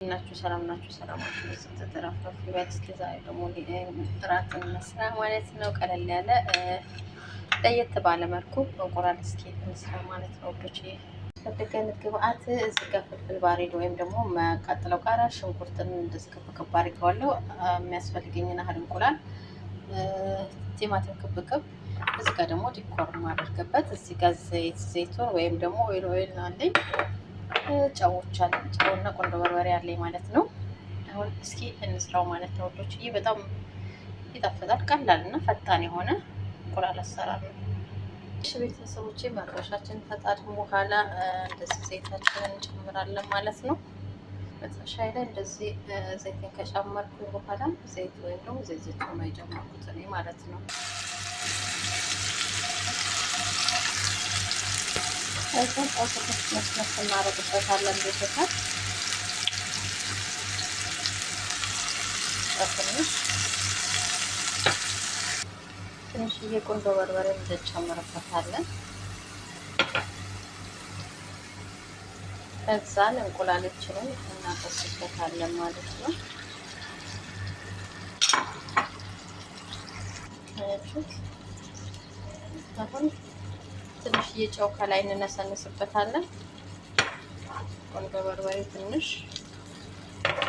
ናችሁ ሰላም ናችሁ? ሰላማችሁ ተተረፈረፍ ይበል። እስኪ ዛሬ ደግሞ ጥራት እንስራ ማለት ነው። ቀለል ያለ ለየት ባለ መልኩ እንቁላል እስኪ እንስራ ማለት ነው። ወዶች ፈልገን ግብአት እዚህ ጋር ፍልፍል ባሬድ ወይም ደግሞ የሚያቃጥለው ቃሪያ፣ ሽንኩርትን እንደዚህ ክብ አድርገዋለሁ። የሚያስፈልገኝን ያህል እንቁላል፣ ቲማቲም ክብ፣ እዚህ ጋር ደግሞ ዲኮር ማደርግበት እዚህ ጋር ዘይቱን ወይም ደግሞ ኦይል አለኝ። ጨዎች አለ ጨውና ቆንጆ በርበሬ አለኝ ማለት ነው። አሁን እስኪ እንስራው ማለት ነው ወዶች። ይሄ በጣም ይጣፍጣል፣ ቀላል እና ፈጣን የሆነ እንቁላል አሰራር ነው። እሺ ቤተሰቦቼ መጥበሻችንን ከጣድን በኋላ እንደዚህ ዘይታችንን እንጨምራለን ማለት ነው። መጥበሻዬ ላይ እንደዚህ ዘይትን ከጨመርኩ በኋላ ዘይት ወይም ደግሞ ዘይት ነው የጨመርኩት እኔ ማለት ነው። እዛን ጣውሰት መስመስ እናደርግበታለን። ቤተሰብ ትንሽዬ ቆንጆ በርበሬ እንጨምርበታለን። ከዛን እንቁላላችንን እናፈስበታለን ማለት ነው። አሁን ትንሽዬ ጨው ከላይ እንነሰንስበታለን። ቆንጆ በርበሬ ትንሽ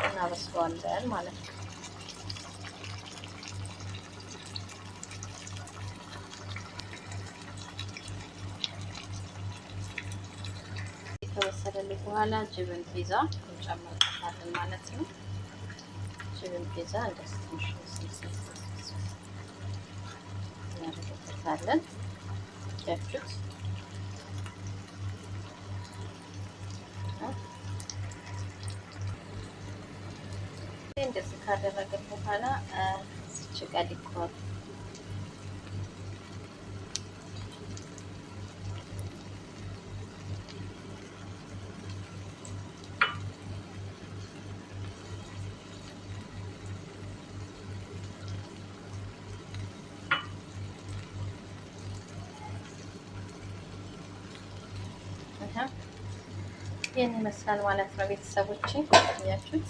እናበስለዋለን ማለት ነው። ከበሰለልኝ በኋላ ጅብን ፒዛ እንጨምርበታለን ማለት ነው። ጅብን ፒዛ እንደዚህ ትንሽ እናደርግበታለን። ያችሁት እንደዚህ ካደረግን በኋላ እዚች ጋር ዲኮር ይህን ይመስላል ማለት ነው ቤተሰቦቼ። ያችሁት